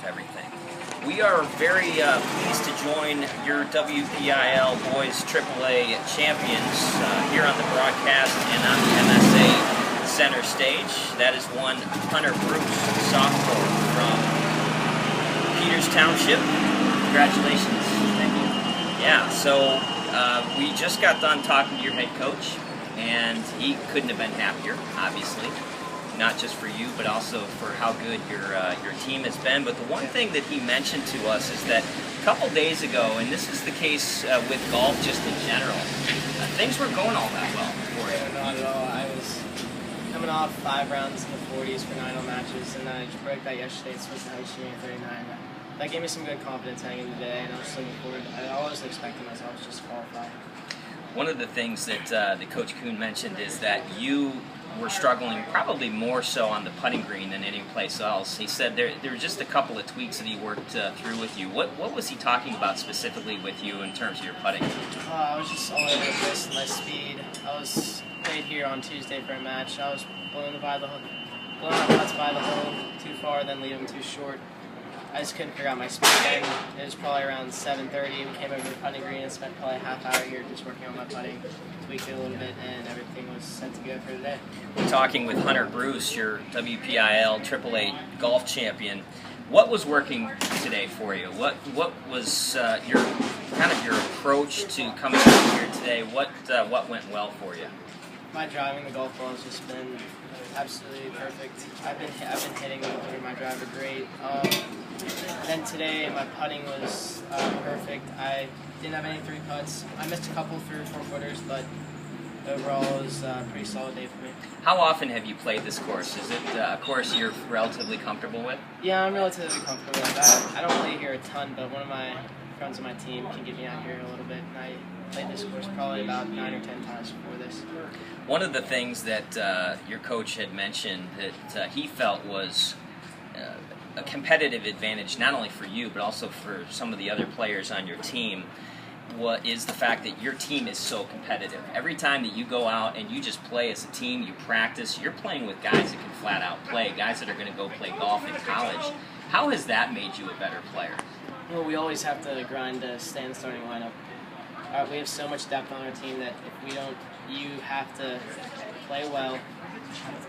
with everything. We are very pleased to join your WPIAL Boys AAA champions here on the broadcast and on the MSA center stage. That is one Hunter Brice, sophomore from Peters Township. Congratulations. Thank you. Yeah, so we just got done talking to your head coach, and he couldn't have been happier, obviously. Not just for you, but also for how good your team has been. But the one thing that he mentioned to us is that a couple days ago, and this is the case with golf just in general, things weren't going all that well for you. No, not at all. I was coming off 5 rounds in the 40s for 9 matches, and I just broke that yesterday and switched to shooting 39. That gave me some good confidence heading into the day, and I was just looking forward. I always expected myself to just qualify. One of the things that Coach Kuhn mentioned is that you were struggling probably more so on the putting green than any place else. He said there were just a couple of tweaks that he worked through with you. What was he talking about specifically with you in terms of your putting? I was just all over the place with my speed. I was played here on Tuesday for a match. I was blowing out putts by the hole too far, then leaving too short. I just couldn't figure out my speed, and it was probably around 7:30. We came over to the putting green and spent probably a half hour here just working on my putting, tweaked it a little bit, and everything was set to go for today. We're talking with Hunter Brice, your WPIAL AAA golf champion. What was working today for you? What was your approach to coming out here today? What went well for you? My driving the golf ball has just been absolutely perfect. I've been hitting my driver great. Then today my putting was perfect. I didn't have any 3 putts. I missed a couple 3 or 4 footers, but overall it was a pretty solid day for me. How often have you played this course? Is it a course you're relatively comfortable with? Yeah, I'm relatively comfortable with that. I don't play here a ton, but one of my friends on my team can get me out here a little bit, and I played this course probably about 9 or 10 times before this. One of the things that your coach had mentioned that he felt was a competitive advantage, not only for you, but also for some of the other players on your team, is the fact that your team is so competitive. Every time that you go out and you just play as a team, you practice, you're playing with guys that can flat out play, guys that are going to go play golf in college. How has that made you a better player? Well, we always have to grind to stay in the starting lineup. We have so much depth on our team that if we don't, you have to play well,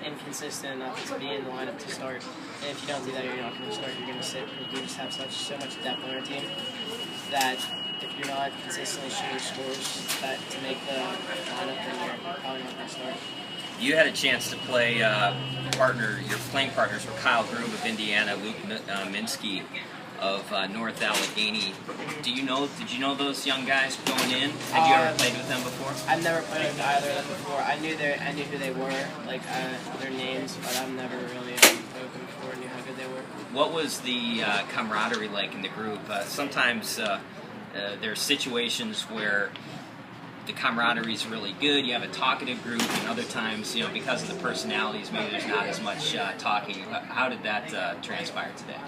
inconsistent enough to be in the lineup to start. And if you don't do that, you're not going to start. You're going to sit. We just have so much depth on our team that if you're not consistently shooting scores to make the lineup, then you're probably not going to start. You had a chance to play your playing partners were Kyle Groove of Indiana, Luke Minsky of North Allegheny. Did you know those young guys going in? Had you ever played with them before? I've never played with either of them before. I knew who they were, like their names, but I've never really played with them before. Knew how good they were. What was the camaraderie like in the group? Sometimes there's situations where the camaraderie is really good. You have a talkative group, and other times, because of the personalities, maybe there's not as much talking. How did that transpire today?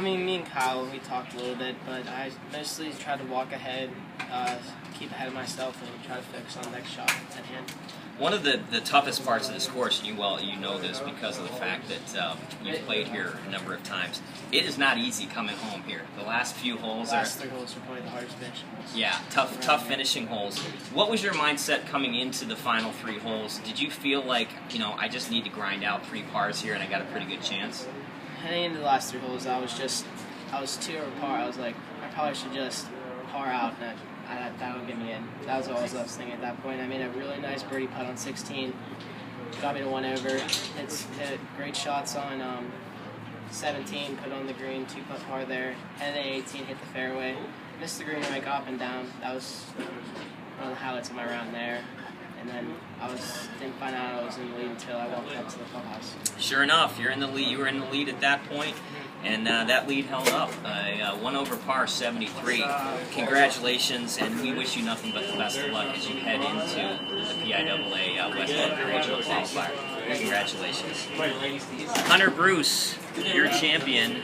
Me and Kyle, we talked a little bit, but I mostly tried to walk ahead, keep ahead of myself, and try to focus on the next shot at hand. One of the toughest parts of this course, and you know this because of the fact that you've played here a number of times, it is not easy coming home here. The last few holes The last 3 holes are probably the hardest finishing holes. Yeah, tough finishing holes. What was your mindset coming into the final 3 holes? Did you feel like, I just need to grind out 3 pars here and I got a pretty good chance? Heading into the last 3 holes, I was 2 over par. I was like, I probably should just par out, and that would get me in. That was all I was thinking at that point. I made a really nice birdie putt on 16. Got me to 1 over. Hit great shots on 17, put on the green, 2-putt par there. And then 18, hit the fairway. Missed the green right up and down. That was one of the highlights of my round there. And then didn't find out I was in the lead until I walked up to the clubhouse. Sure enough, you're in the lead. You were in the lead at that point, and that lead held up. 1 over par, 73. Congratulations, and we wish you nothing but the best of luck as you head into the PIAA West End Regional Qualifier. Congratulations, Hunter Brice, your champion.